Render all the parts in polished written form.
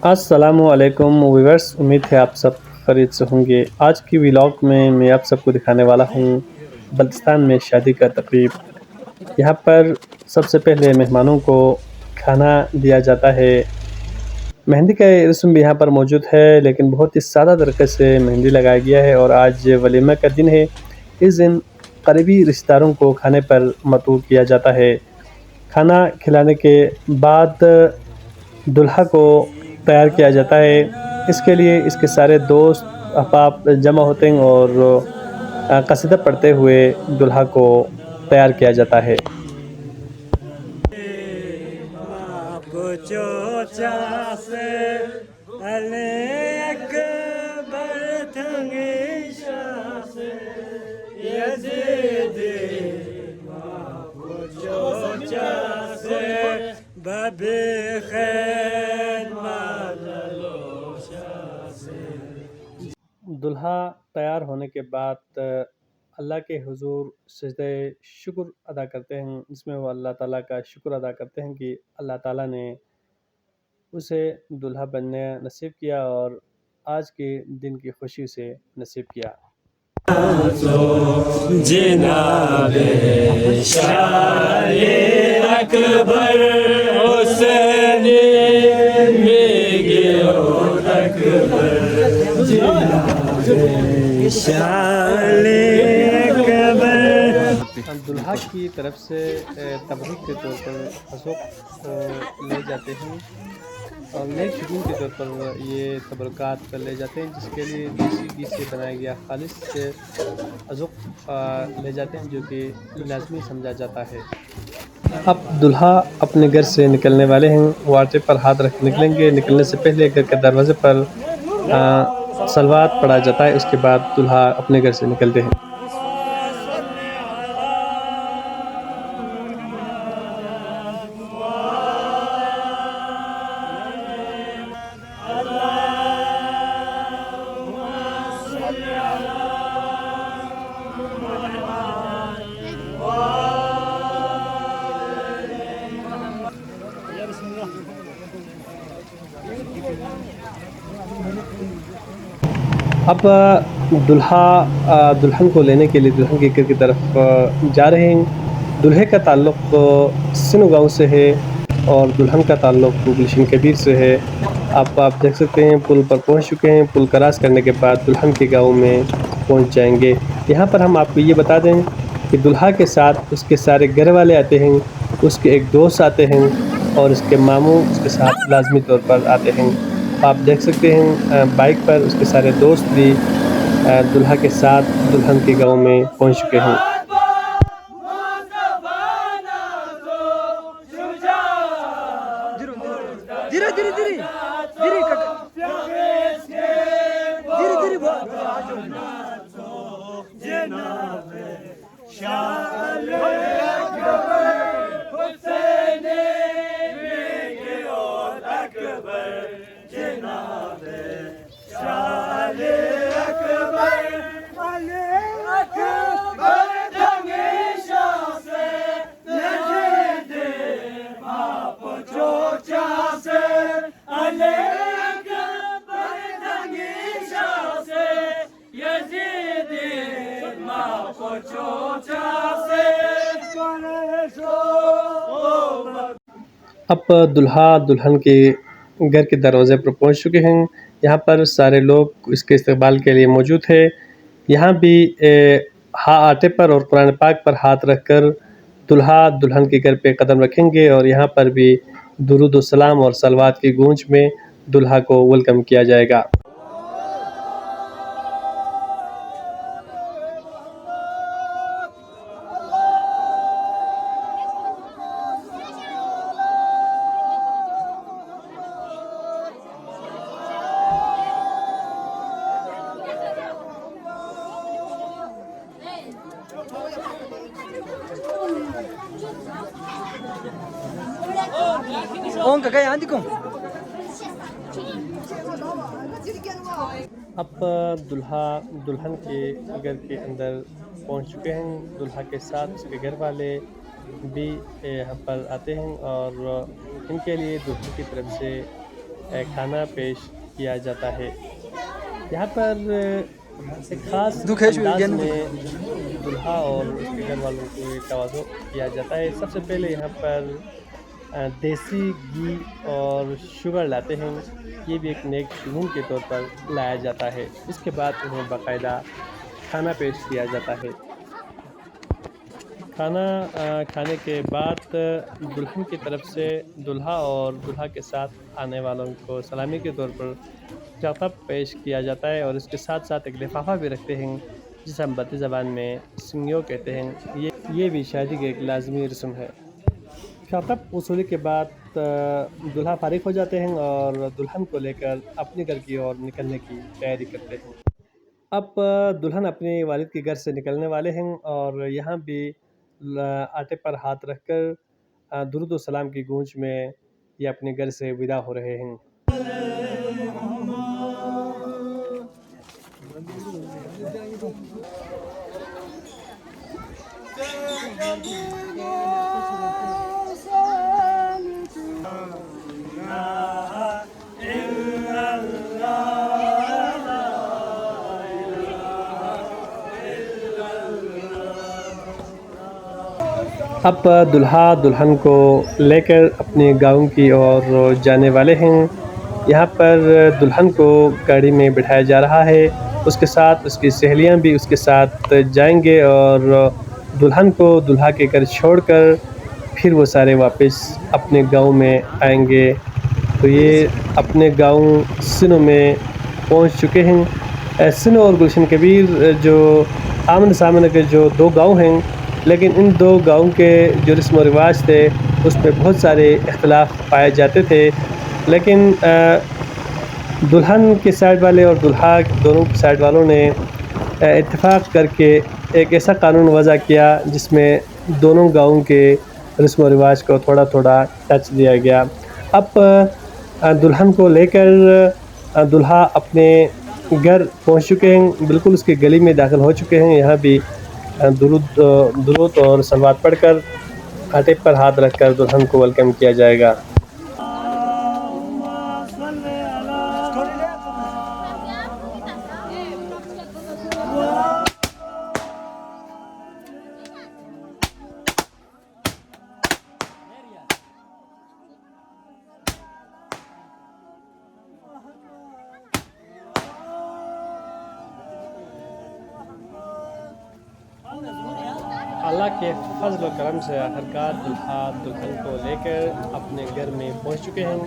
السلام علیکم ویورس، امید ہے آپ سب خیریت سے ہوں گے۔ آج کی ولاگ میں آپ سب کو دکھانے والا ہوں بلتستان میں شادی کا تقریب۔ یہاں پر سب سے پہلے مہمانوں کو کھانا دیا جاتا ہے۔ مہندی کا رسم بھی یہاں پر موجود ہے، لیکن بہت ہی سادہ طریقے سے مہندی لگایا گیا ہے، اور آج ولیمہ کا دن ہے۔ اس دن قریبی رشتہ داروں کو کھانے پر مدعو کیا جاتا ہے۔ کھانا کھلانے کے بعد دلہا کو تیار کیا جاتا ہے۔ اس کے لیے اس کے سارے دوست احباب جمع ہوتے ہیں اور قصیدہ پڑھتے ہوئے دلہا کو تیار کیا جاتا ہے۔ دلہا تیار ہونے کے بعد اللہ کے حضور سجدہ شکر ادا کرتے ہیں، جس میں وہ اللہ تعالیٰ کا شکر ادا کرتے ہیں کہ اللہ تعالیٰ نے اسے دلہا بننے نصیب کیا اور آج کے دن کی خوشی سے نصیب کیا۔ جناب شاہ اکبر حسین دلہا کی طرف سے تبریک کے طور پر عذق لے جاتے ہیں، اور نئے شگون کے طور پر یہ تبرکات لے جاتے ہیں، جس کے لیے دیسی گھی سے بنایا گیا خالص عذق لے جاتے ہیں، جو کہ لازمی سمجھا جاتا ہے۔ اب دلہا اپنے گھر سے نکلنے والے ہیں، وہ آٹے پر ہاتھ رکھ نکلیں گے۔ نکلنے سے پہلے گھر کے دروازے پر صلوات پڑھا جاتا ہے، اس کے بعد دلہا اپنے گھر سے نکلتے ہیں۔ اب دلہا دلہن کو لینے کے لیے دلہن کے گھر کی طرف جا رہے ہیں۔ دلہے کا تعلق سنو گاؤں سے ہے اور دلہن کا تعلق گلشن کبیر سے ہے۔ اب آپ دیکھ سکتے ہیں پل پر پہنچ چکے ہیں۔ پل کراس کرنے کے بعد دلہن کے گاؤں میں پہنچ جائیں گے۔ یہاں پر ہم آپ کو یہ بتا دیں کہ دلہا کے ساتھ اس کے سارے گھر والے آتے ہیں، اس کے ایک دوست آتے ہیں، اور اس کے ماموں اس کے ساتھ لازمی طور پر آتے ہیں۔ آپ دیکھ سکتے ہیں بائک پر اس کے سارے دوست بھی دلہا کے ساتھ دلہن کے گاؤں میں پہنچ چکے ہیں۔ اب دلہا دلہن کے گھر کے دروازے پر پہنچ چکے ہیں۔ یہاں پر سارے لوگ اس کے استقبال کے لیے موجود ہے۔ یہاں بھی آٹے پر اور قرآن پاک پر ہاتھ رکھ کر دلہا دلہن کے گھر پہ قدم رکھیں گے، اور یہاں پر بھی درود و سلام اور صلوات کی گونج میں دلہا کو ویلکم کیا جائے گا۔ اب دولہا دلہن کے گھر کے اندر پہنچ چکے ہیں۔ دولہا کے ساتھ اس کے گھر والے بھی یہاں پر آتے ہیں اور ان کے لیے دلہن کی طرف سے کھانا پیش کیا جاتا ہے۔ یہاں پر ایک خاص انداز میں دولہا اور اس کے گھر والوں کو توازو کیا جاتا ہے۔ سب سے پہلے یہاں پر دیسی گھی اور شوگر لاتے ہیں، یہ بھی ایک نیک شگون کے طور پر لایا جاتا ہے۔ اس کے بعد انہیں باقاعدہ کھانا پیش کیا جاتا ہے۔ کھانا کھانے کے بعد دلہن کی طرف سے دولہا اور دولہا کے ساتھ آنے والوں کو سلامی کے طور پر خطاب پیش کیا جاتا ہے، اور اس کے ساتھ ساتھ ایک لفافہ بھی رکھتے ہیں جسے ہم بلتی زبان میں سنگیو کہتے ہیں۔ یہ بھی شادی کی ایک لازمی رسم ہے۔ خطاب وصولی کے بعد دولہا فارغ ہو جاتے ہیں اور دلہن کو لے کر اپنے گھر کی اور نکلنے کی تیاری کرتے ہیں۔ اب دلہن اپنے والد کے گھر سے نکلنے والے ہیں اور یہاں بھی آٹے پر ہاتھ رکھ کر درود و سلام کی گونج میں یہ اپنے گھر سے ودا ہو رہے ہیں۔ اب دولہا دلہن کو لے کر اپنے گاؤں کی اور جانے والے ہیں۔ یہاں پر دلہن کو گاڑی میں بٹھایا جا رہا ہے، اس کے ساتھ اس کی سہیلیاں بھی اس کے ساتھ جائیں گے اور دلہن کو دولہا کے گھر چھوڑ کر پھر وہ سارے واپس اپنے گاؤں میں آئیں گے۔ تو یہ اپنے گاؤں سنو میں پہنچ چکے ہیں۔ سنو اور گلشن کبیر جو آمن سامنے کے جو دو گاؤں ہیں، لیکن ان دو گاؤں کے جو رسم و رواج تھے اس میں بہت سارے اختلاف پائے جاتے تھے، لیکن دلہن کے سائڈ والے اور دولہا دونوں کی سائڈ والوں نے اتفاق کر کے ایک ایسا قانون وضع کیا جس میں دونوں گاؤں کے رسم و رواج کو تھوڑا تھوڑا ٹچ دیا گیا۔ اب دلہن کو لے کر دولہا اپنے گھر پہنچ چکے ہیں، بالکل اس کی گلی میں داخل ہو چکے ہیں۔ یہاں بھی درود اور صلوات پڑھ کر آٹے پر ہاتھ رکھ کر دلہن کو ویلکم کیا جائے گا۔ اللہ کے فضل و کرم سے آخرکار دولہا دلہن کو لے کر اپنے گھر میں پہنچ چکے ہیں۔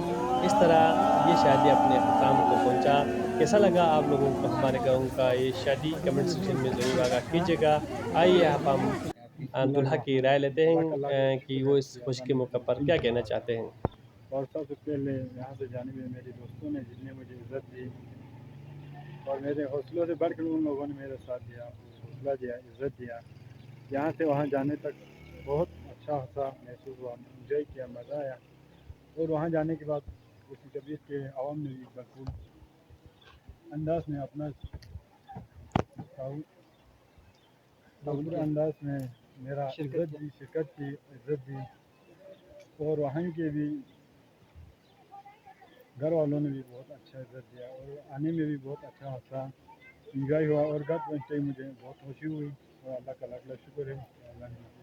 اس طرح یہ شادی اپنے اختتام کو پہنچا۔ کیسا لگا آپ لوگوں کو ہمارے گاؤں کا یہ شادی؟ کمنٹ سیکشن میں ضرور آگاہ کیجیے گا۔ آئیے اب ہم دولہا کی رائے لیتے ہیں کہ وہ اس خوشی کے موقع پر کیا کہنا چاہتے ہیں۔ اور سب سے پہلے یہاں سے جانے میں میرے دوستوں نے جن نے مجھے عزت دی اور میرے حوصلوں سے بڑھ کر ان لوگوں نے میرا ساتھ دیا، حوصلہ دیا، عزت دیا۔ یہاں سے وہاں جانے تک بہت اچھا محسوس ہوا، انجوائے کیا، مزہ آیا۔ اور وہاں جانے کے بعد اسی کبیر کے عوام نے بھی بھرپور انداز میں اپنا انداز میں میرا شرکت کی عزت دی، اور وہاں کے بھی گھر والوں نے بھی بہت اچھا عزت دیا، اور آنے میں بھی بہت اچھا انجوائے ہوا، اور گھر پہنچتے ہی مجھے بہت خوشی ہوئی، اور اللہ کا لاکھ لاکھ شکر ہے اللہ نے